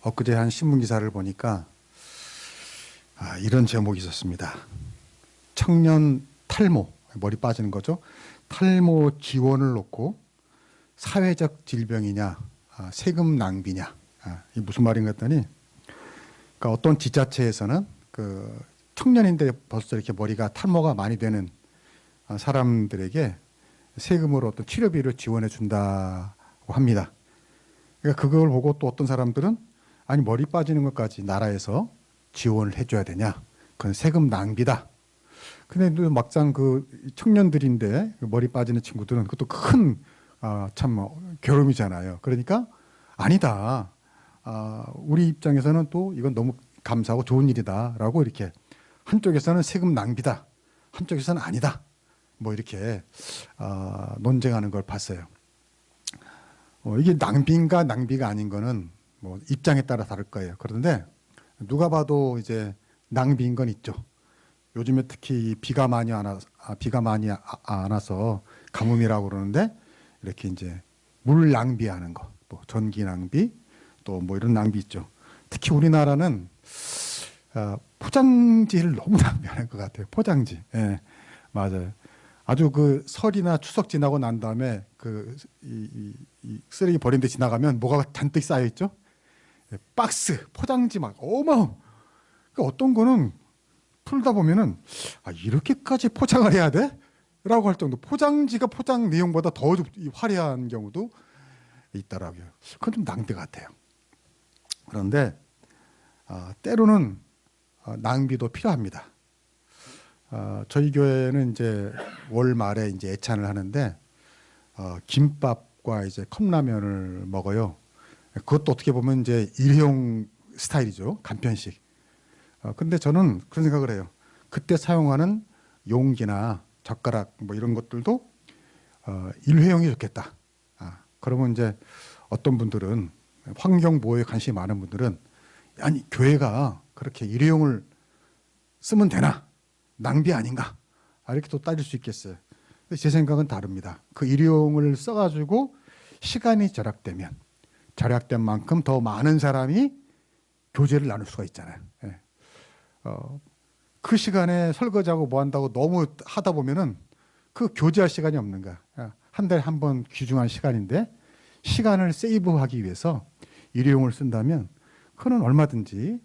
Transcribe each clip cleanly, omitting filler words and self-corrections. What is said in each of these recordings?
엊그제 한 신문 기사를 보니까 이런 제목이 있었습니다. 청년 탈모, 머리 빠지는 거죠. 탈모 지원을 놓고 사회적 질병이냐, 세금 낭비냐. 이 무슨 말인가 했더니, 그러니까 어떤 지자체에서는 그 청년인데 벌써 이렇게 머리가 탈모가 많이 되는 사람들에게 세금으로 어떤 치료비를 지원해 준다고 합니다. 그러니까 그걸 보고 또 어떤 사람들은 아니 머리 빠지는 것까지 나라에서 지원을 해줘야 되냐? 그건 세금 낭비다. 근데 또 막상 그 청년들인데 머리 빠지는 친구들은 그것도 큰 참 괴로움이잖아요. 그러니까 아니다. 우리 입장에서는 또 이건 너무 감사하고 좋은 일이다라고 이렇게 한쪽에서는 세금 낭비다. 한쪽에서는 아니다. 뭐 이렇게 논쟁하는 걸 봤어요. 이게 낭비인가 낭비가 아닌 거는 뭐 입장에 따라 다를 거예요. 그런데 누가 봐도 이제 낭비인 건 있죠. 요즘에 특히 비가 많이 안 와서 가뭄이라고 그러는데 이렇게 이제 물 낭비하는 거, 또 전기 낭비, 또 뭐 이런 낭비 있죠. 특히 우리나라는 포장지를 너무 낭비하는 것 같아요. 포장지. 예, 맞아요. 아주 그 설이나 추석 지나고 난 다음에 이 쓰레기 버린 데 지나가면 뭐가 잔뜩 쌓여 있죠? 예, 박스, 포장지 막 어마어마. 그러니까 어떤 거는 풀다 보면은 이렇게까지 포장을 해야 돼? 라고 할 정도. 포장지가 포장 내용보다 더 화려한 경우도 있더라고요. 그건 좀 낭비 같아요. 그런데 때로는 낭비도 필요합니다. 저희 교회는 이제 월 말에 이제 애찬을 하는데 김밥과 이제 컵라면을 먹어요. 그것도 어떻게 보면 이제 일회용 스타일이죠. 간편식. 근데 저는 그런 생각을 해요. 그때 사용하는 용기나 젓가락 뭐 이런 것들도 일회용이 좋겠다. 그러면 이제 어떤 분들은 환경 보호에 관심이 많은 분들은 아니 교회가 그렇게 일회용을 쓰면 되나? 낭비 아닌가? 이렇게 또 따질 수 있겠어요. 근데 제 생각은 다릅니다. 그 일회용을 써가지고 시간이 절약되면 절약된 만큼 더 많은 사람이 교제를 나눌 수가 있잖아요. 예. 그 시간에 설거지하고 뭐 한다고 너무 하다 보면은 그 교제할 시간이 없는 거야. 한 달에 한 번 귀중한 시간인데 시간을 세이브하기 위해서 일회용을 쓴다면 그건 얼마든지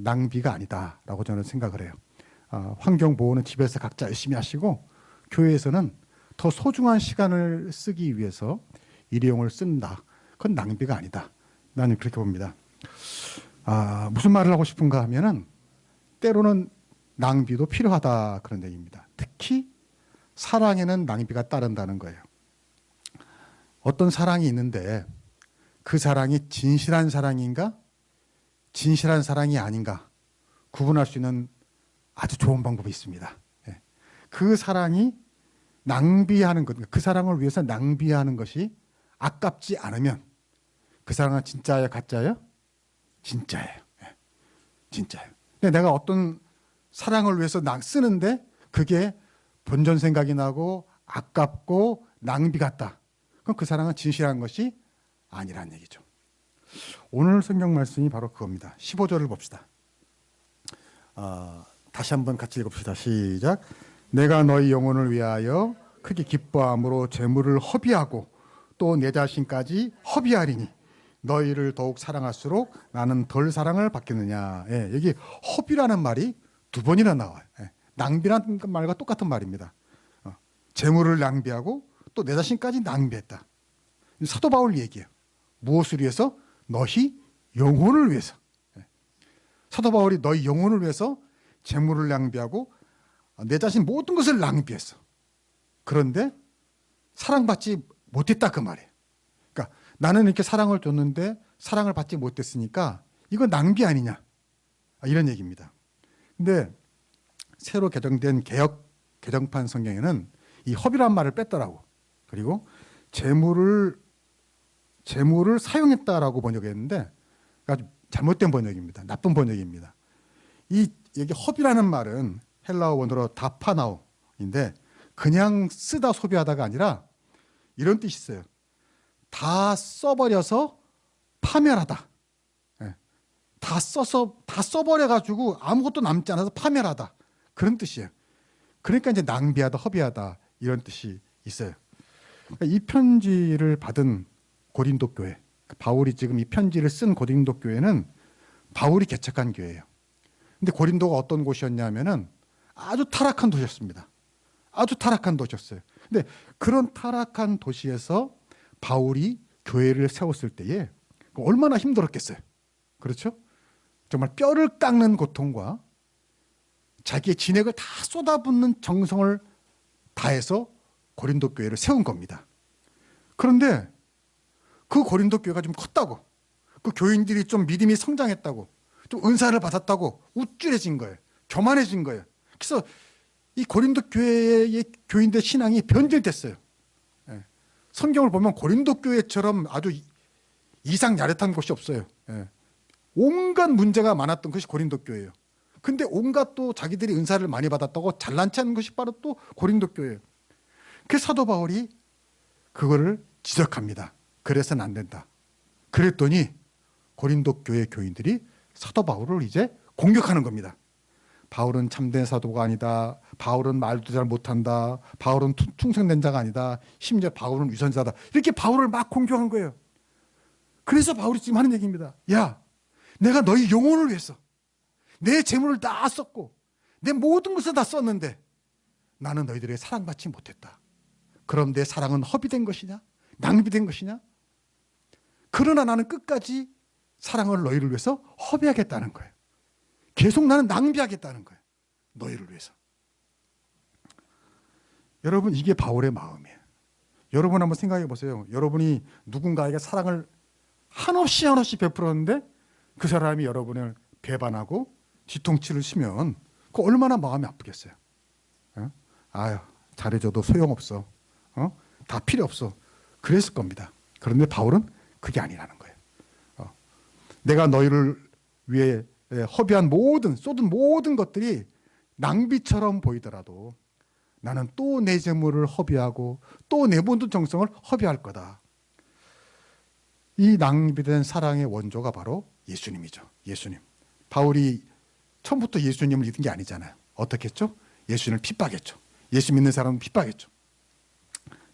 낭비가 아니다라고 저는 생각을 해요. 환경 보호는 집에서 각자 열심히 하시고 교회에서는 더 소중한 시간을 쓰기 위해서 일회용을 쓴다. 그건 낭비가 아니다. 나는 그렇게 봅니다. 무슨 말을 하고 싶은가 하면은 때로는 낭비도 필요하다 그런 얘기입니다. 특히 사랑에는 낭비가 따른다는 거예요. 어떤 사랑이 있는데 그 사랑이 진실한 사랑인가 진실한 사랑이 아닌가 구분할 수 있는 아주 좋은 방법이 있습니다. 예. 그 사랑이 낭비하는 것, 그 사랑을 위해서 낭비하는 것이 아깝지 않으면 그 사랑은 진짜예요, 가짜예요? 진짜예요. 예. 진짜예요. 근데 내가 어떤 사랑을 위해서 쓰는데 그게 본전 생각이 나고 아깝고 낭비 같다. 그럼 그 사랑은 진실한 것이 아니란 얘기죠. 오늘 성경 말씀이 바로 그겁니다. 15절을 봅시다. 다시 한번 같이 읽읍시다. 시작. 내가 너희 영혼을 위하여 크게 기뻐함으로 재물을 허비하고 또 내 자신까지 허비하리니 너희를 더욱 사랑할수록 나는 덜 사랑을 받겠느냐. 예, 여기 허비라는 말이 두 번이나 나와요. 예, 낭비라는 말과 똑같은 말입니다. 재물을 낭비하고 또 내 자신까지 낭비했다. 사도 바울 얘기예요. 무엇을 위해서? 너희 영혼을 위해서. 예. 사도 바울이 너희 영혼을 위해서 재물을 낭비하고 내 자신 모든 것을 낭비했어. 그런데 사랑받지 못했다 그 말이에요. 그러니까 나는 이렇게 사랑을 줬는데 사랑을 받지 못했으니까 이거 낭비 아니냐 이런 얘기입니다. 근데 새로 개정된 개정판 성경에는 이 허비란 말을 뺐더라고. 그리고 재물을 사용했다라고 번역했는데 아주 잘못된 번역입니다. 나쁜 번역입니다. 여기 허비라는 말은 헬라어 원어로 다파나오인데 그냥 쓰다 소비하다가 아니라 이런 뜻이 있어요. 다 써버려서 파멸하다. 예. 다 써버려가지고 아무것도 남지 않아서 파멸하다. 그런 뜻이에요. 그러니까 이제 낭비하다, 허비하다 이런 뜻이 있어요. 그러니까 이 편지를 받은 고린도 교회, 바울이 지금 이 편지를 쓴 고린도 교회는 바울이 개척한 교회예요. 근데 고린도가 어떤 곳이었냐면은 아주 타락한 도시였습니다. 아주 타락한 도시였어요. 근데 그런 타락한 도시에서 바울이 교회를 세웠을 때에 얼마나 힘들었겠어요. 그렇죠? 정말 뼈를 깎는 고통과 자기의 진액을 다 쏟아붓는 정성을 다해서 고린도 교회를 세운 겁니다. 그런데 그 고린도 교회가 좀 컸다고, 그 교인들이 좀 믿음이 성장했다고, 좀 은사를 받았다고 우쭐해진 거예요. 교만해진 거예요. 그래서 이 고린도 교회의 교인들 신앙이 변질됐어요. 예. 성경을 보면 고린도 교회처럼 아주 이상야릇한 곳이 없어요. 예. 온갖 문제가 많았던 것이 고린도 교회예요. 근데 온갖 또 자기들이 은사를 많이 받았다고 잘난치 않은 것이 바로 또 고린도 교회예요. 그래서 사도 바울이 그거를 지적합니다. 그래서는 안 된다. 그랬더니 고린도 교회 교인들이 사도 바울을 이제 공격하는 겁니다. 바울은 참된 사도가 아니다. 바울은 말도 잘 못한다. 바울은 충성된 자가 아니다. 심지어 바울은 위선자다. 이렇게 바울을 막 공격한 거예요. 그래서 바울이 지금 하는 얘기입니다. 야, 내가 너희 영혼을 위해서 내 재물을 다 썼고 내 모든 것을 다 썼는데 나는 너희들에게 사랑받지 못했다. 그럼 내 사랑은 허비된 것이냐? 낭비된 것이냐? 그러나 나는 끝까지 사랑을 너희를 위해서 허비하겠다는 거예요. 계속 나는 낭비하겠다는 거예요. 너희를 위해서. 여러분, 이게 바울의 마음이에요. 여러분 한번 생각해 보세요. 여러분이 누군가에게 사랑을 한없이 베풀었는데 그 사람이 여러분을 배반하고 뒤통수를 치면 그 얼마나 마음이 아프겠어요. 아유, 잘해줘도 소용없어. 다 필요 없어. 그랬을 겁니다. 그런데 바울은 그게 아니라는 거예요. 내가 너희를 위해 허비한 쏟은 모든 것들이 낭비처럼 보이더라도 나는 또 내 재물을 허비하고 또 내 모든 정성을 허비할 거다. 이 낭비된 사랑의 원조가 바로 예수님이죠. 예수님. 바울이 처음부터 예수님을 믿은 게 아니잖아요. 어떻게 했죠? 예수님을 핍박했죠. 예수 믿는 사람은 핍박했죠.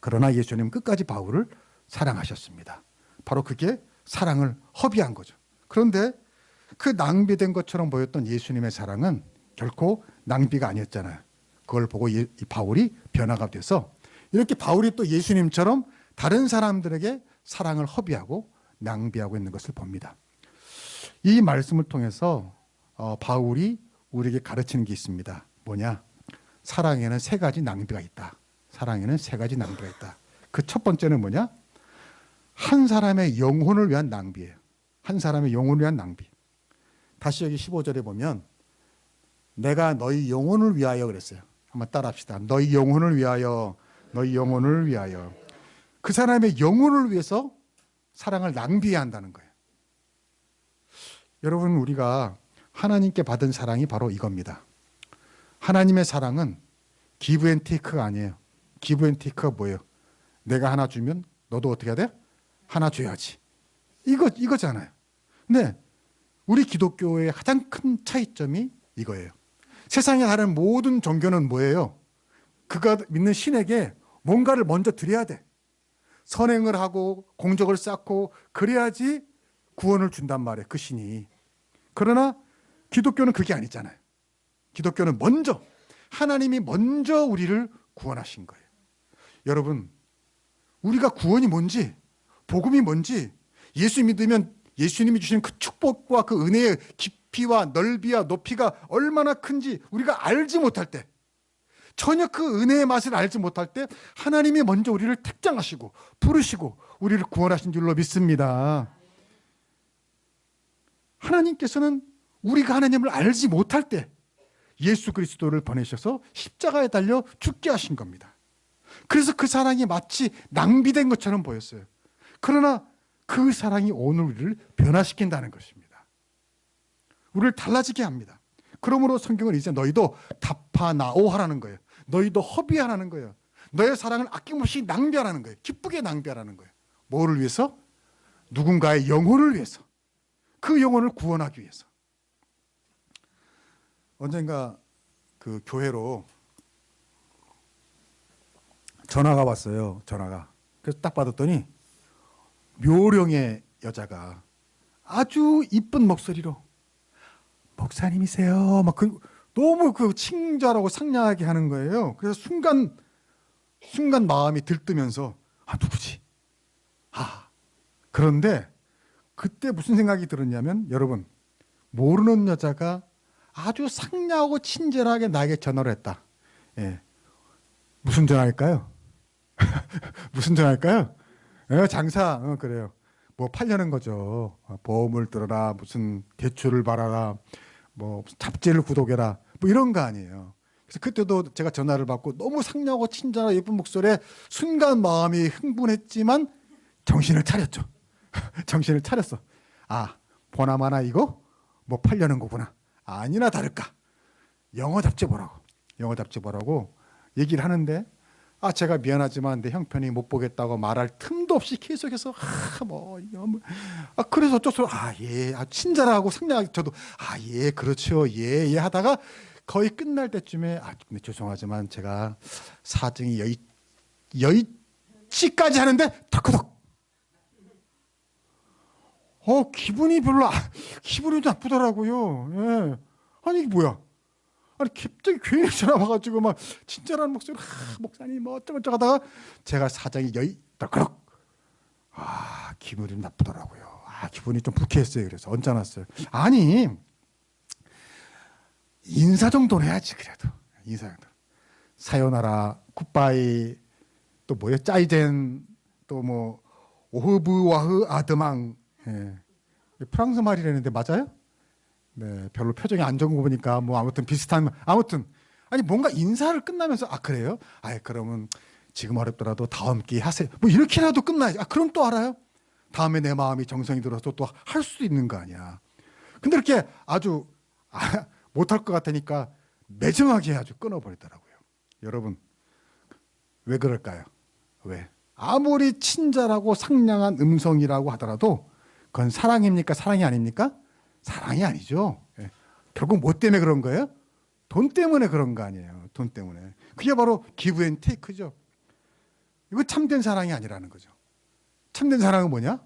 그러나 예수님은 끝까지 바울을 사랑하셨습니다. 바로 그게 사랑을 허비한 거죠. 그런데 그 낭비된 것처럼 보였던 예수님의 사랑은 결코 낭비가 아니었잖아요. 그걸 보고 이 바울이 변화가 돼서 이렇게 바울이 또 예수님처럼 다른 사람들에게 사랑을 허비하고 낭비하고 있는 것을 봅니다. 이 말씀을 통해서 바울이 우리에게 가르치는 게 있습니다. 뭐냐? 사랑에는 세 가지 낭비가 있다. 사랑에는 세 가지 낭비가 있다. 그 첫 번째는 뭐냐? 한 사람의 영혼을 위한 낭비예요. 한 사람의 영혼을 위한 낭비. 다시 여기 15절에 보면 내가 너희 영혼을 위하여 그랬어요. 한번 따라합시다. 너희 영혼을 위하여, 너희 영혼을 위하여. 그 사람의 영혼을 위해서 사랑을 낭비해야 한다는 거예요. 여러분, 우리가 하나님께 받은 사랑이 바로 이겁니다. 하나님의 사랑은 기브 앤 테이크가 아니에요. 기브 앤 테이크가 뭐예요? 내가 하나 주면 너도 어떻게 해야 돼? 하나 줘야지. 이거잖아요. 근데 우리 기독교의 가장 큰 차이점이 이거예요. 세상에 다른 모든 종교는 뭐예요? 그가 믿는 신에게 뭔가를 먼저 드려야 돼. 선행을 하고 공적을 쌓고 그래야지 구원을 준단 말이에요. 그 신이. 그러나 기독교는 그게 아니잖아요. 기독교는 먼저 하나님이 먼저 우리를 구원하신 거예요. 여러분, 우리가 구원이 뭔지, 복음이 뭔지, 예수 믿으면 예수님이 주신 그 축복과 그 은혜의 깊이와 넓이와 높이가 얼마나 큰지 우리가 알지 못할 때, 전혀 그 은혜의 맛을 알지 못할 때 하나님이 먼저 우리를 택정하시고 부르시고 우리를 구원하신 줄로 믿습니다. 하나님께서는 우리가 하나님을 알지 못할 때 예수 그리스도를 보내셔서 십자가에 달려 죽게 하신 겁니다. 그래서 그 사랑이 마치 낭비된 것처럼 보였어요. 그러나 그 사랑이 오늘 우리를 변화시킨다는 것입니다. 우리를 달라지게 합니다. 그러므로 성경은 이제 너희도 다파나오 하라는 거예요. 너희도 허비하라는 거예요. 너의 사랑을 아낌없이 낭비하라는 거예요. 기쁘게 낭비하라는 거예요. 뭐를 위해서? 누군가의 영혼을 위해서. 그 영혼을 구원하기 위해서. 언젠가 그 교회로 전화가 왔어요. 전화가. 그래서 딱 받았더니 묘령의 여자가 아주 이쁜 목소리로 목사님이세요. 막 너무 친절하고 상냥하게 하는 거예요. 그래서 순간 마음이 들뜨면서 누구지? 그런데 그때 무슨 생각이 들었냐면, 여러분, 모르는 여자가 아주 상냥하고 친절하게 나에게 전화를 했다. 예. 무슨 전화일까요? 무슨 전화일까요? 예, 장사. 그래요. 뭐 팔려는 거죠. 보험을 들어라, 무슨 대출을 받아라, 뭐 잡지를 구독해라, 뭐 이런 거 아니에요. 그래서 그때도 제가 전화를 받고 너무 상냥하고 친절하고 예쁜 목소리에 순간 마음이 흥분했지만 정신을 차렸죠. 정신을 차렸어. 보나마나 이거 뭐 팔려는 거구나. 아니나 다를까. 영어 잡지 보라고 얘기를 하는데, 제가 미안하지만 내 형편이 못 보겠다고 말할 틈도 없이 계속해서 그래서 어쩔 수 없이 예, 친절하고 상냥하게 저도 예, 그렇죠, 예 하다가 거의 끝날 때쯤에 근데 죄송하지만 제가 사정이 여의치까지 하는데 덜커덕. 기분이 기분이 나쁘더라고요. 예. 아니 이게 뭐야? 아니 갑자기 괜히 전화 와가지고 막 친절한 목소리, 목사님 뭐 어쩌고저쩌고 하다가 제가 사정이 덜커덕. 기분이 나쁘더라고요. 기분이 좀 불쾌했어요. 그래서 언짢았어요. 아니 인사 정도는 해야지. 그래도 인사 정도. 사요나라, 굿바이, 또 뭐예요? 짜이젠, 또 뭐 오흐브와흐 아드망. 예. 프랑스 말이라는데 맞아요? 네, 별로 표정이 안 좋은 거 보니까 뭐 아무튼 비슷한, 아무튼 아니 뭔가 인사를 끝나면서 그래요? 그러면 지금 어렵더라도 다음 기회에 하세요. 뭐 이렇게라도 끝나야지. 그럼 또 알아요? 다음에 내 마음이 정성이 들어서 또 할 수도 있는 거 아니야. 근데 이렇게 아주 못할 것 같으니까 매정하게 아주 끊어버리더라고요. 여러분 왜 그럴까요? 왜? 아무리 친절하고 상냥한 음성이라고 하더라도 그건 사랑입니까? 사랑이 아닙니까? 사랑이 아니죠. 예. 결국 뭐 때문에 그런 거예요? 돈 때문에 그런 거 아니에요. 돈 때문에. 그게 바로 기브 앤 테이크죠. 이거 참된 사랑이 아니라는 거죠. 참된 사랑은 뭐냐?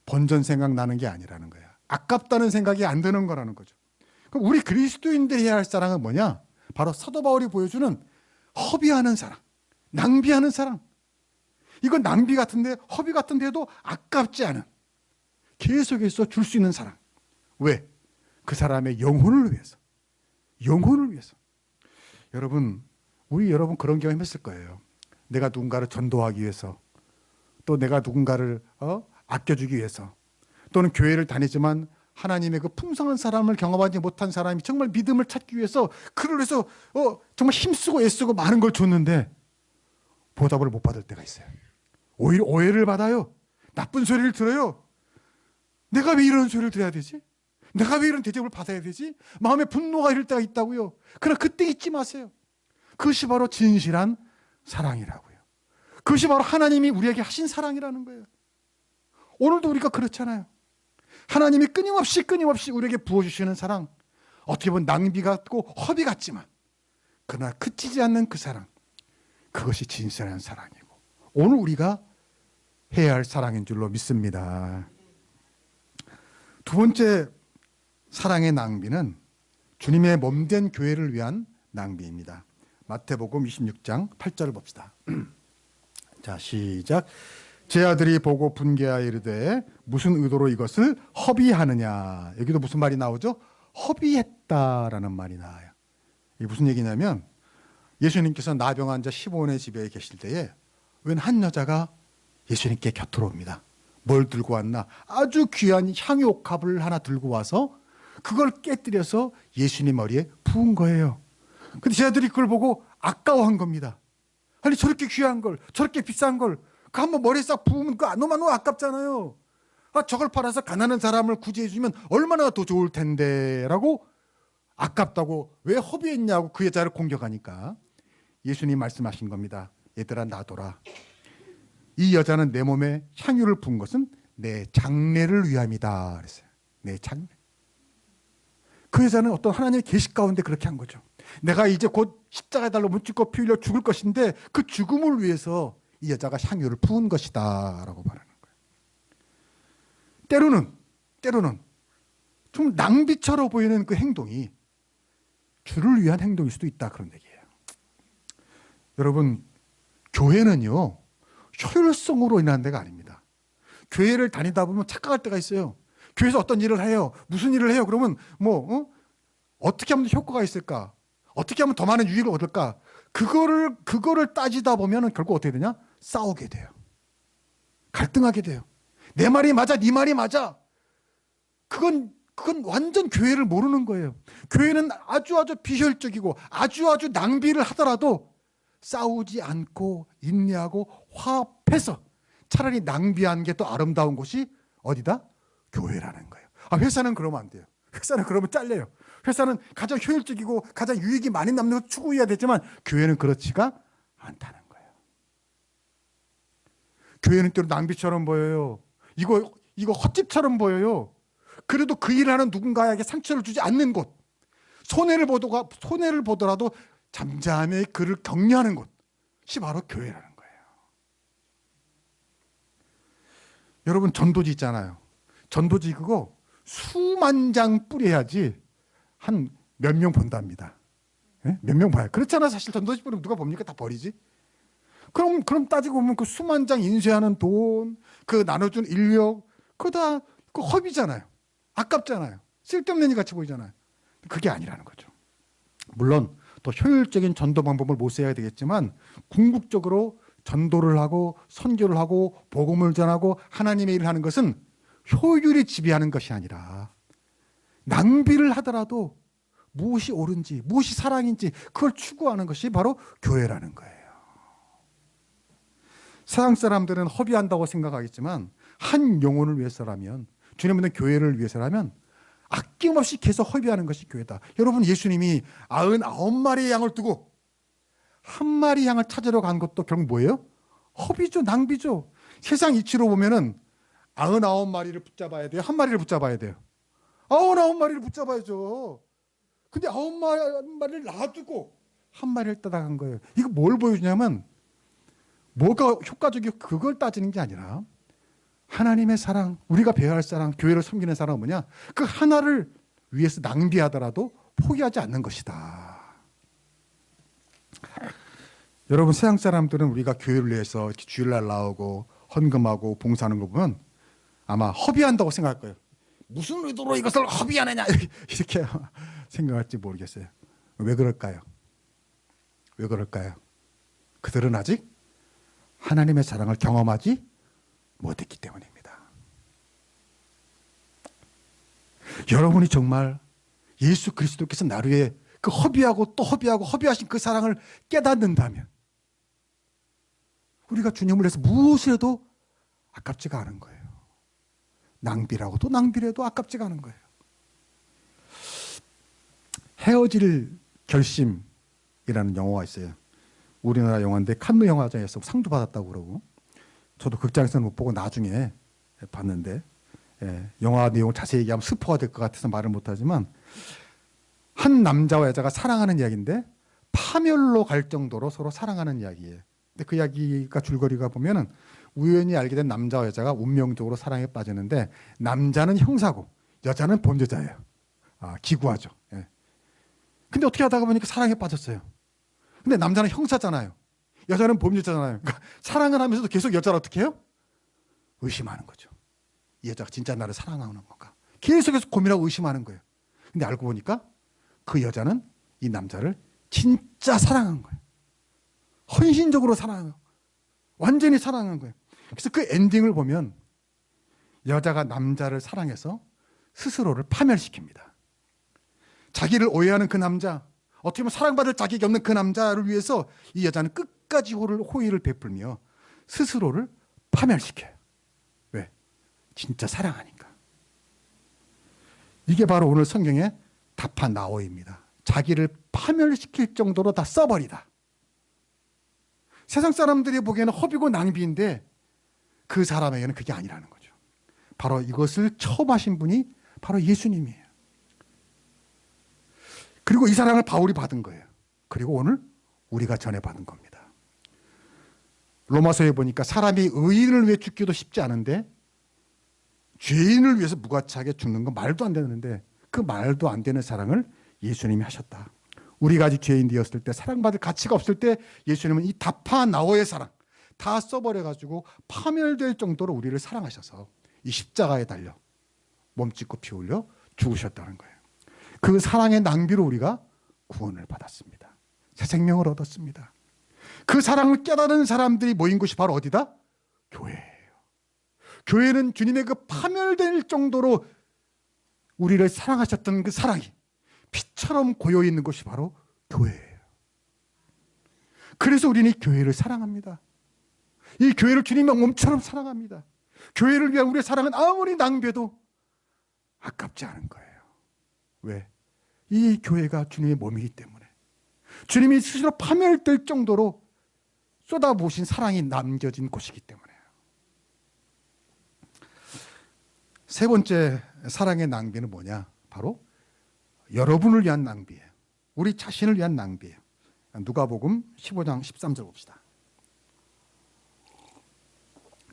본전 생각나는 게 아니라는 거야. 아깝다는 생각이 안 드는 거라는 거죠. 그럼 우리 그리스도인들이 해야 할 사랑은 뭐냐? 바로 사도 바울이 보여주는 허비하는 사랑, 낭비하는 사랑. 이건 낭비 같은데, 허비 같은데도 아깝지 않은, 계속해서 줄 수 있는 사랑. 왜? 그 사람의 영혼을 위해서. 영혼을 위해서. 여러분 그런 경험 했을 거예요. 내가 누군가를 전도하기 위해서, 또 내가 누군가를 아껴주기 위해서, 또는 교회를 다니지만 하나님의 그 풍성한 사람을 경험하지 못한 사람이 정말 믿음을 찾기 위해서 그를 해서 정말 힘쓰고 애쓰고 많은 걸 줬는데 보답을 못 받을 때가 있어요. 오히려 오해를 받아요. 나쁜 소리를 들어요. 내가 왜 이런 소리를 들어야 되지? 내가 왜 이런 대접을 받아야 되지? 마음에 분노가 이럴 때가 있다고요. 그러나 그때 잊지 마세요. 그것이 바로 진실한 사랑이라고요. 그것이 바로 하나님이 우리에게 하신 사랑이라는 거예요. 오늘도 우리가 그렇잖아요. 하나님이 끊임없이 우리에게 부어주시는 사랑, 어떻게 보면 낭비 같고 허비 같지만 그러나 그치지 않는 그 사랑, 그것이 진실한 사랑이고 오늘 우리가 해야 할 사랑인 줄로 믿습니다. 두 번째 사랑의 낭비는 주님의 몸된 교회를 위한 낭비입니다. 마태복음 26장 8절을 봅시다. 자, 시작. 제 아들이 보고 분개하여 이르되 무슨 의도로 이것을 허비하느냐. 여기도 무슨 말이 나오죠? 허비했다라는 말이 나와요. 이게 무슨 얘기냐면 예수님께서 나병 환자 15년의 집에 계실 때에 웬 한 여자가 예수님께 곁으로 옵니다. 뭘 들고 왔나? 아주 귀한 향유옥합을 하나 들고 와서 그걸 깨뜨려서 예수님 머리에 부은 거예요. 근데 제 아들이 그걸 보고 아까워한 겁니다. 아니 저렇게 귀한 걸, 저렇게 비싼 걸 그 한번 머리에 싹 부으면 그 너무 아깝잖아요. 저걸 팔아서 가난한 사람을 구제해 주면 얼마나 더 좋을 텐데 라고 아깝다고 왜 허비했냐고 그 여자를 공격하니까 예수님 말씀하신 겁니다. 얘들아 놔둬라. 이 여자는 내 몸에 향유를 부은 것은 내 장례를 위함이다 그랬어요. 내 장래. 그 여자는 어떤 하나님의 계시 가운데 그렇게 한 거죠. 내가 이제 곧 십자가에 달려 못 죽고 피 흘려 죽을 것인데 그 죽음을 위해서 이 여자가 향유를 부은 것이다 라고 말하는 거예요. 때로는 좀 낭비처럼 보이는 그 행동이 주를 위한 행동일 수도 있다, 그런 얘기예요. 여러분, 교회는요 효율성으로 인한 데가 아닙니다. 교회를 다니다 보면 착각할 때가 있어요. 교회에서 어떤 일을 해요, 무슨 일을 해요, 그러면 어떻게 하면 효과가 있을까, 어떻게 하면 더 많은 유익을 얻을까, 그거를 따지다 보면 결국 어떻게 되냐? 싸우게 돼요. 갈등하게 돼요. 내 말이 맞아, 네 말이 맞아. 그건 완전 교회를 모르는 거예요. 교회는 아주 비효율적이고 아주 낭비를 하더라도 싸우지 않고 인내하고 화합해서 차라리 낭비한 게 더 아름다운 곳이 어디다? 교회라는 거예요. 회사는 그러면 안 돼요. 회사는 그러면 잘려요. 회사는 가장 효율적이고 가장 유익이 많이 남는 걸 추구해야 되지만 교회는 그렇지가 않다는 거예요. 교회는 때로 낭비처럼 보여요. 이거 헛짓처럼 보여요. 그래도 그 일을 하는 누군가에게 상처를 주지 않는 곳, 손해를 보더라도 잠잠히 그를 격려하는 곳이 바로 교회라는 거예요. 여러분, 전도지 있잖아요. 전도지 그거 수만 장 뿌려야지 한 몇 명 본답니다. 몇 명 봐요. 그렇잖아. 사실 전도지 뿌리면 누가 봅니까? 다 버리지. 그럼 따지고 보면 그 수만 장 인쇄하는 돈, 그 나눠준 인력, 그거 다 허비잖아요. 아깝잖아요. 쓸데없는 일 같이 보이잖아요. 그게 아니라는 거죠. 물론 더 효율적인 전도 방법을 모색해야 되겠지만 궁극적으로 전도를 하고 선교를 하고 복음을 전하고 하나님의 일을 하는 것은 효율이 지배하는 것이 아니라 낭비를 하더라도 무엇이 옳은지 무엇이 사랑인지 그걸 추구하는 것이 바로 교회라는 거예요. 세상 사람들은 허비한다고 생각하겠지만 한 영혼을 위해서라면, 주님 믿는 교회를 위해서라면 아낌없이 계속 허비하는 것이 교회다. 여러분, 예수님이 99마리의 양을 두고 한 마리 양을 찾으러 간 것도 결국 뭐예요? 허비죠. 낭비죠. 세상 이치로 보면은 99마리를 붙잡아야 돼요? 한 마리를 붙잡아야 돼요? 99마리를 붙잡아야죠. 근데 9마리를 놔두고 한 마리를 따라간 거예요. 이거 뭘 보여주냐면 뭐가 효과적이고 그걸 따지는 게 아니라 하나님의 사랑, 우리가 배워야 할 사랑, 교회를 섬기는 사랑은 뭐냐? 그 하나를 위해서 낭비하더라도 포기하지 않는 것이다. 여러분, 세상 사람들은 우리가 교회를 위해서 이렇게 주일날 나오고 헌금하고 봉사하는 거 보면 아마 허비한다고 생각할 거예요. 무슨 의도로 이것을 허비하느냐 이렇게 생각할지 모르겠어요. 왜 그럴까요? 왜 그럴까요? 그들은 아직 하나님의 사랑을 경험하지 못했기 때문입니다. 여러분이 정말 예수 그리스도께서 나를 위해 그 허비하고 또 허비하고 허비하신 그 사랑을 깨닫는다면 우리가 주님을 위해서 무엇을 해도 아깝지가 않은 거예요. 낭비라고도 낭비라도 아깝지가 않은 거예요. 헤어질 결심이라는 영화가 있어요. 우리나라 영화인데 칸느 영화제에서 상도 받았다고 그러고, 저도 극장에서는 못 보고 나중에 봤는데, 영화 내용을 자세히 얘기하면 스포가 될 것 같아서 말을 못하지만 한 남자와 여자가 사랑하는 이야기인데 파멸로 갈 정도로 서로 사랑하는 이야기예요. 근데 그 이야기가 줄거리가 보면은 우연히 알게 된 남자와 여자가 운명적으로 사랑에 빠지는데 남자는 형사고 여자는 범죄자예요. 기구하죠. 근데 어떻게 하다가 보니까 사랑에 빠졌어요. 근데 남자는 형사잖아요. 여자는 범죄자잖아요. 그러니까 사랑을 하면서도 계속 여자를 어떻게 해요? 의심하는 거죠. 이 여자가 진짜 나를 사랑하는 건가? 계속해서 고민하고 의심하는 거예요. 근데 알고 보니까 그 여자는 이 남자를 진짜 사랑한 거예요. 헌신적으로 사랑한 거예요. 완전히 사랑한 거예요. 그래서 그 엔딩을 보면 여자가 남자를 사랑해서 스스로를 파멸시킵니다. 자기를 오해하는 그 남자, 어떻게 보면 사랑받을 자격이 없는 그 남자를 위해서 이 여자는 끝까지 호의를 베풀며 스스로를 파멸시켜요. 왜? 진짜 사랑하니까. 이게 바로 오늘 성경의 다파나오입니다. 자기를 파멸시킬 정도로 다 써버리다. 세상 사람들이 보기에는 허비고 낭비인데 그 사람에게는 그게 아니라는 거죠. 바로 이것을 처음 하신 분이 바로 예수님이에요. 그리고 이 사랑을 바울이 받은 거예요. 그리고 오늘 우리가 전해받은 겁니다. 로마서에 보니까 사람이 의인을 위해 죽기도 쉽지 않은데 죄인을 위해서 무가치하게 죽는 건 말도 안 되는데 그 말도 안 되는 사랑을 예수님이 하셨다. 우리가 아직 죄인되었을 때 사랑받을 가치가 없을 때 예수님은 이 다파나오의 사랑 다 써버려가지고 파멸될 정도로 우리를 사랑하셔서 이 십자가에 달려 몸짓고 피 흘려 죽으셨다는 거예요. 그 사랑의 낭비로 우리가 구원을 받았습니다. 새 생명을 얻었습니다. 그 사랑을 깨달은 사람들이 모인 곳이 바로 어디다? 교회예요. 교회는 주님의 그 파멸될 정도로 우리를 사랑하셨던 그 사랑이 피처럼 고여 있는 곳이 바로 교회예요. 그래서 우리는 이 교회를 사랑합니다. 이 교회를 주님의 몸처럼 사랑합니다. 교회를 위한 우리의 사랑은 아무리 낭비해도 아깝지 않은 거예요. 왜? 이 교회가 주님의 몸이기 때문에 주님이 스스로 파멸될 정도로 쏟아부으신 사랑이 남겨진 곳이기 때문에요. 세 번째 사랑의 낭비는 뭐냐? 바로 여러분을 위한 낭비예요. 우리 자신을 위한 낭비예요. 누가복음 15장 13절 봅시다.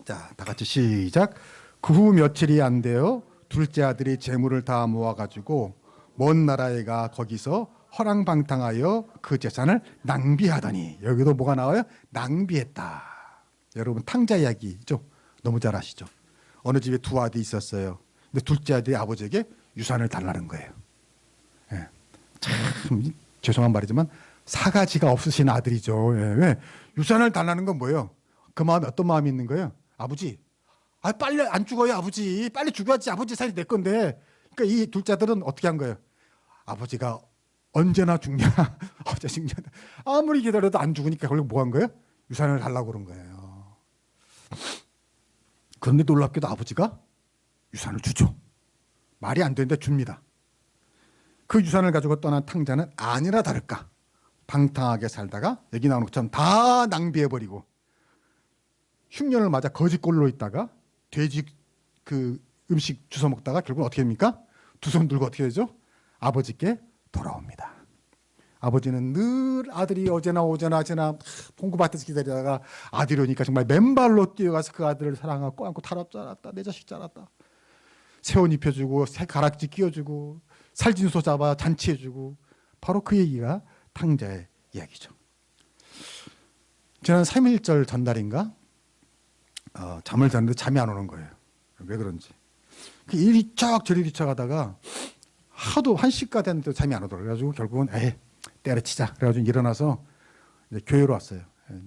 자, 다 같이 시작. 그 후 며칠이 안 되어 둘째 아들이 재물을 다 모아가지고 먼 나라에 가 거기서 허랑방탕하여 그 재산을 낭비하더니, 여기도 뭐가 나와요? 낭비했다. 여러분 탕자 이야기죠? 너무 잘 아시죠? 어느 집에 두 아들이 있었어요. 근데 둘째 아들이 아버지에게 유산을 달라는 거예요. 예. 참 죄송한 말이지만 사가지가 없으신 아들이죠. 예. 왜? 유산을 달라는 건 뭐예요? 그 마음에 어떤 마음이 있는 거예요? 아버지, 빨리 안 죽어요 아버지. 빨리 죽여야지, 아버지 살이 내 건데. 그러니까 이 둘째 아들은 어떻게 한 거예요? 아버지가 언제나 죽냐? 어제 죽냐? 아무리 기다려도 안 죽으니까 결국 뭐 한 거예요? 유산을 달라고 그런 거예요. 그런데 놀랍게도 아버지가 유산을 주죠. 말이 안 되는데 줍니다. 그 유산을 가지고 떠난 탕자는 아니라 다를까 방탕하게 살다가 여기 나오는 것처럼 다 낭비해버리고 흉년을 맞아 거지꼴로 있다가 돼지 그 음식 주워 먹다가 결국 어떻게 됩니까? 두 손 들고 어떻게 되죠? 아버지께 돌아옵니다. 아버지는 늘 아들이 어제나 봉구밭에서 기다리다가 아들이 오니까 정말 맨발로 뛰어가서 그 아들을 사랑하고 안고 탈압 자랐다. 내 자식 자랐다. 새 옷 입혀주고 새 가락지 끼워주고 살진소 잡아 잔치해주고, 바로 그 얘기가 탕자의 이야기죠. 지난 3.1절 전날인가 잠을 잤는데 잠이 안 오는 거예요. 왜 그런지. 이리 쫙 저리 쫙 하다가 하도 1시가 됐는데 잠이 안 오더라고요. 그래가지고 결국은 때려치자. 그래가지고 일어나서 이제 교회로 왔어요.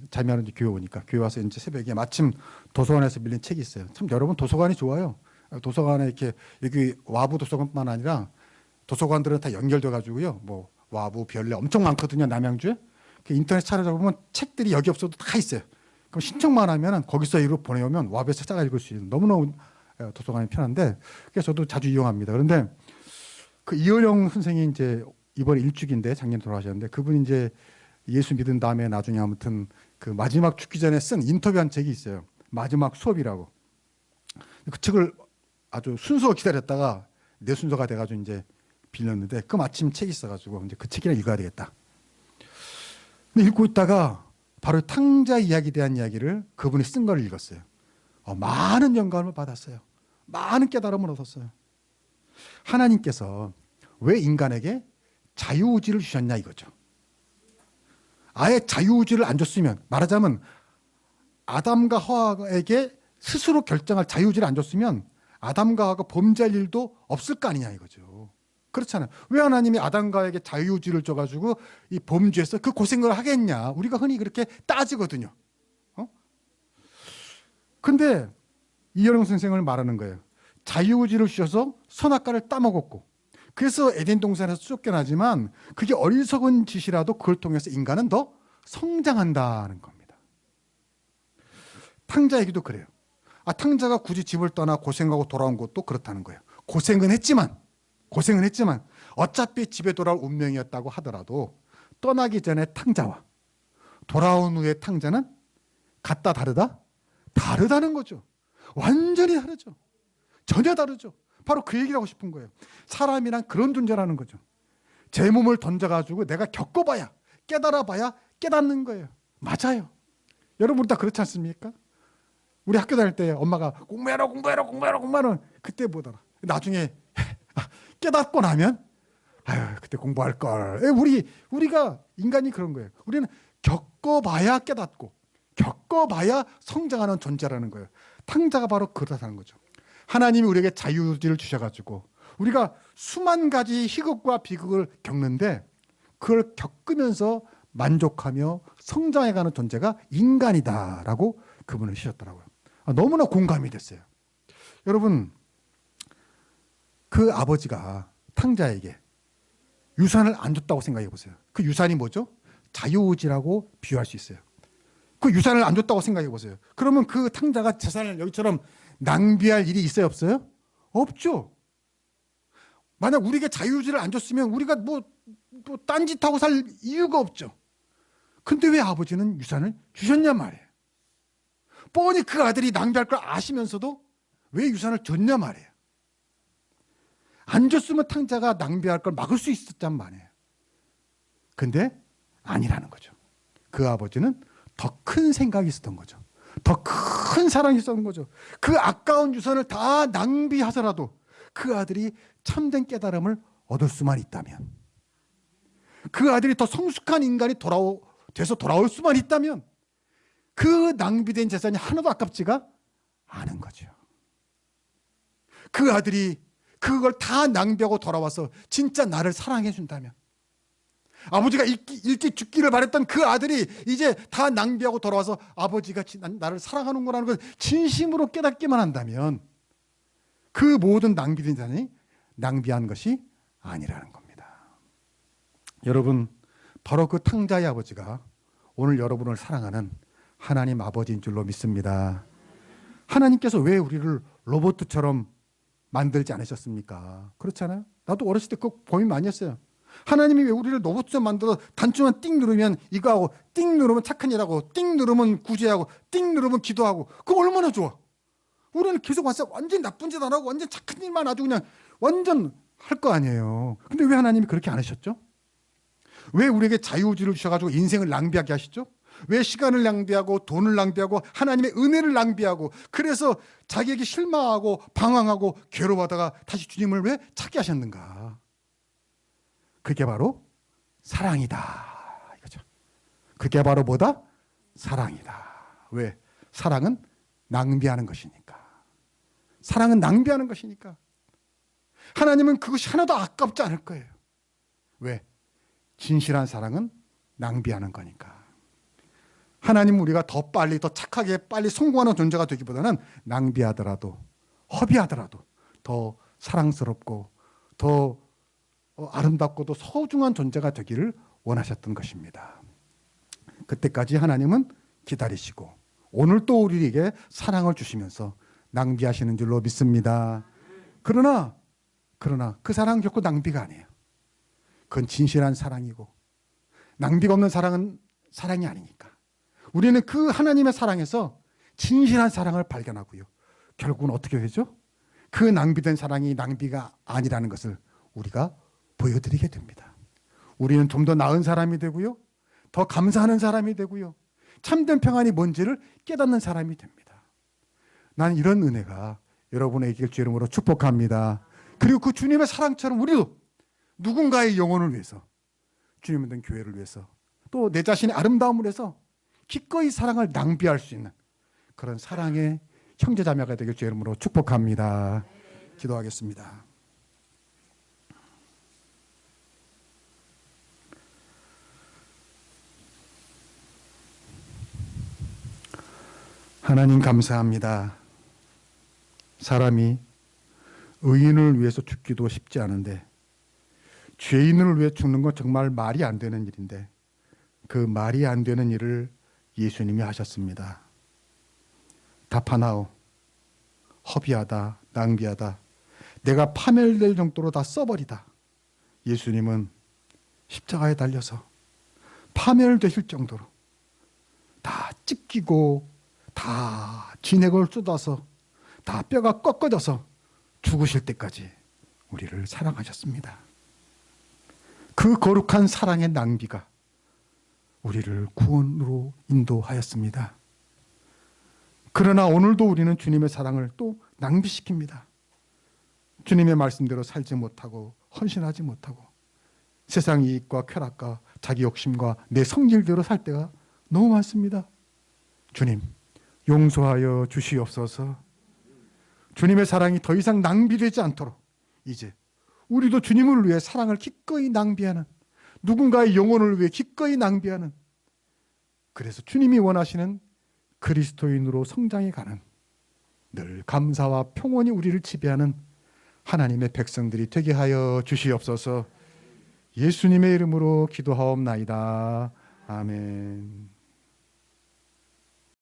잠이 안 오는지 교회 오니까. 교회 와서 이제 새벽에 마침 도서관에서 밀린 책이 있어요. 참 여러분 도서관이 좋아요. 도서관에 이렇게 여기 와부 도서관뿐만 아니라 도서관들은 다 연결돼 가지고요. 뭐 와부, 별내 엄청 많거든요. 남양주에. 인터넷 찾아보면 책들이 여기 없어도 다 있어요. 그럼 신청만 하면 거기서 이로 보내오면 와부에서 찾아 읽을 수 있는 너무너무 도서관이 편한데, 그래서 저도 자주 이용합니다. 그런데 그 이어령 선생이 이제 이번 일주기인데 작년에 돌아가셨는데, 그분이 이제 예수 믿은 다음에 나중에 아무튼 그 마지막 죽기 전에 쓴 인터뷰한 책이 있어요. 마지막 수업이라고. 그 책을 아주 순서 기다렸다가 내 순서가 돼가지고 이제 빌렸는데, 그 마침 책이 있어가지고 이제 그 책이나 읽어야 되겠다. 근데 읽고 있다가 바로 탕자 이야기에 대한 이야기를 그분이 쓴 걸 읽었어요. 많은 영감을 받았어요. 많은 깨달음을 얻었어요. 하나님께서 왜 인간에게 자유의지를 주셨냐 이거죠. 아예 자유의지를 안 줬으면, 말하자면 아담과 하와에게 스스로 결정할 자유의지를 안 줬으면 아담과 하와가 범죄할 일도 없을 거 아니냐 이거죠. 그렇잖아요. 왜 하나님이 아담과 하와에게 자유의지를 줘가지고 이 범죄에서 그 고생을 하겠냐. 우리가 흔히 그렇게 따지거든요. 근데 이여령 선생을 말하는 거예요. 자유의지를 주셔서 선악과를 따먹었고, 그래서 에덴 동산에서 쫓겨나지만 그게 어리석은 짓이라도 그걸 통해서 인간은 더 성장한다는 겁니다. 탕자 얘기도 그래요. 탕자가 굳이 집을 떠나 고생하고 돌아온 것도 그렇다는 거예요. 고생은 했지만 어차피 집에 돌아올 운명이었다고 하더라도 떠나기 전에 탕자와 돌아온 후에 탕자는 같다 다르다? 다르다는 거죠. 완전히 다르죠. 전혀 다르죠. 바로 그 얘기를 하고 싶은 거예요. 사람이란 그런 존재라는 거죠. 제 몸을 던져가지고 내가 겪어봐야, 깨달아봐야 깨닫는 거예요. 맞아요. 여러분 다 그렇지 않습니까? 우리 학교 다닐 때 엄마가 공부해라 공부해라 공부해라 공부하는 그때 보더라. 나중에 깨닫고 나면 아유 그때 공부할 걸. 우리가 인간이 그런 거예요. 우리는 겪어봐야 깨닫고 겪어봐야 성장하는 존재라는 거예요. 탕자가 바로 그렇다는 거죠. 하나님이 우리에게 자유의지를 주셔가지고 우리가 수만 가지 희극과 비극을 겪는데 그걸 겪으면서 만족하며 성장해가는 존재가 인간이다라고 그분을 주셨더라고요. 너무나 공감이 됐어요. 여러분, 그 아버지가 탕자에게 유산을 안 줬다고 생각해 보세요. 그 유산이 뭐죠? 자유의지라고 비유할 수 있어요. 그 유산을 안 줬다고 생각해 보세요. 그러면 그 탕자가 재산을 여기처럼 낭비할 일이 있어요, 없어요? 없죠. 만약 우리에게 자유의지를 안 줬으면 우리가 뭐 딴짓하고 살 이유가 없죠. 근데 왜 아버지는 유산을 주셨냐 말이에요. 뻔히 그 아들이 낭비할 걸 아시면서도 왜 유산을 줬냐 말이에요. 안 줬으면 탕자가 낭비할 걸 막을 수 있었단 말이에요. 근데 아니라는 거죠. 그 아버지는 더 큰 생각이 있었던 거죠. 더 큰 사랑이 있었던 거죠. 그 아까운 유산을 다 낭비하더라도 그 아들이 참된 깨달음을 얻을 수만 있다면, 그 아들이 더 성숙한 인간이 돼서 돌아올 수만 있다면 그 낭비된 재산이 하나도 아깝지가 않은 거죠. 그 아들이 그걸 다 낭비하고 돌아와서 진짜 나를 사랑해 준다면, 아버지가 일찍 죽기를 바랬던 그 아들이 이제 다 낭비하고 돌아와서 아버지가 나를 사랑하는구나 하는 걸 진심으로 깨닫기만 한다면 그 모든 낭비된 재산이 낭비한 것이 아니라는 겁니다. 여러분, 바로 그 탕자의 아버지가 오늘 여러분을 사랑하는 하나님 아버지인 줄로 믿습니다. 하나님께서 왜 우리를 로봇처럼 만들지 않으셨습니까? 그렇잖아요. 나도 어렸을 때 그 고민 많이 했어요. 하나님이 왜 우리를 로봇처럼 만들어 단추만 띵 누르면 이거 하고, 띵 누르면 착한 일하고, 띵 누르면 구제하고, 띵 누르면 기도하고, 그거 얼마나 좋아. 우리는 계속 완전 나쁜 짓 안 하고 완전 착한 일만 아주 그냥 완전 할 거 아니에요. 근데 왜 하나님이 그렇게 안 하셨죠? 왜 우리에게 자유의지를 주셔가지고 인생을 낭비하게 하시죠? 왜 시간을 낭비하고 돈을 낭비하고 하나님의 은혜를 낭비하고 그래서 자기에게 실망하고 방황하고 괴로워하다가 다시 주님을 왜 찾게 하셨는가? 그게 바로 사랑이다 이거죠. 그게 바로 뭐다? 사랑이다. 왜? 사랑은 낭비하는 것이니까. 사랑은 낭비하는 것이니까. 하나님은 그것이 하나도 아깝지 않을 거예요. 왜? 진실한 사랑은 낭비하는 거니까. 하나님은 우리가 더 빨리, 더 착하게, 빨리 성공하는 존재가 되기보다는 낭비하더라도, 허비하더라도 더 사랑스럽고, 더 아름답고도 소중한 존재가 되기를 원하셨던 것입니다. 그때까지 하나님은 기다리시고, 오늘 또 우리에게 사랑을 주시면서 낭비하시는 줄로 믿습니다. 그러나 그 사랑은 결코 낭비가 아니에요. 그건 진실한 사랑이고, 낭비가 없는 사랑은 사랑이 아니니까. 우리는 그 하나님의 사랑에서 진실한 사랑을 발견하고요. 결국은 어떻게 되죠? 그 낭비된 사랑이 낭비가 아니라는 것을 우리가 보여드리게 됩니다. 우리는 좀 더 나은 사람이 되고요. 더 감사하는 사람이 되고요. 참된 평안이 뭔지를 깨닫는 사람이 됩니다. 나는 이런 은혜가 여러분에게 주 이름으로 축복합니다. 그리고 그 주님의 사랑처럼 우리도 누군가의 영혼을 위해서, 주님 만든 교회를 위해서, 또 내 자신의 아름다움을 위해서 기꺼이 사랑을 낭비할 수 있는 그런 사랑의 형제자매가 되길 주 이름으로 축복합니다. 기도하겠습니다. 하나님 감사합니다. 사람이 의인을 위해서 죽기도 쉽지 않은데 죄인을 위해 죽는 건 정말 말이 안 되는 일인데 그 말이 안 되는 일을 예수님이 하셨습니다. 답하나오. 허비하다, 낭비하다, 내가 파멸될 정도로 다 써버리다. 예수님은 십자가에 달려서 파멸되실 정도로 다 찢기고 다 진액을 쏟아서 다 뼈가 꺾어져서 죽으실 때까지 우리를 사랑하셨습니다. 그 거룩한 사랑의 낭비가 우리를 구원으로 인도하였습니다. 그러나 오늘도 우리는 주님의 사랑을 또 낭비시킵니다. 주님의 말씀대로 살지 못하고 헌신하지 못하고 세상 이익과 쾌락과 자기 욕심과 내 성질대로 살 때가 너무 많습니다. 주님, 용서하여 주시옵소서. 주님의 사랑이 더 이상 낭비되지 않도록 이제 우리도 주님을 위해 사랑을 기꺼이 낭비하는, 누군가의 영혼을 위해 기꺼이 낭비하는, 그래서 주님이 원하시는 그리스도인으로 성장해 가는, 늘 감사와 평온이 우리를 지배하는 하나님의 백성들이 되게 하여 주시옵소서. 예수님의 이름으로 기도하옵나이다. 아멘.